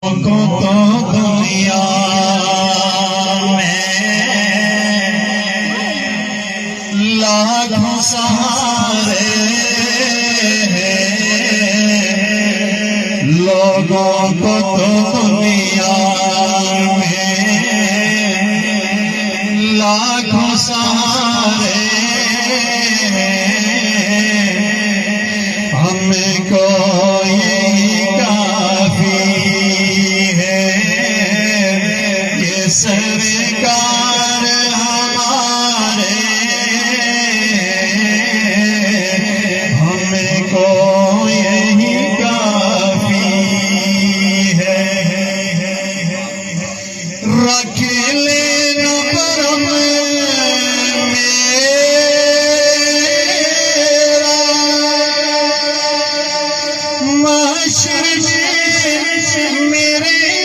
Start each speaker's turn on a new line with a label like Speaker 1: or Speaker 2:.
Speaker 1: کو تو دنیا میں لاکھوں سہارے لوگوں کو تو دنیا میں لاکھوں سہارے ہم کو یہی کافی ہے کہ سرکار ہمارے ہم کو یہی کافی ہے رکھ لینا کرم محشر میں میرے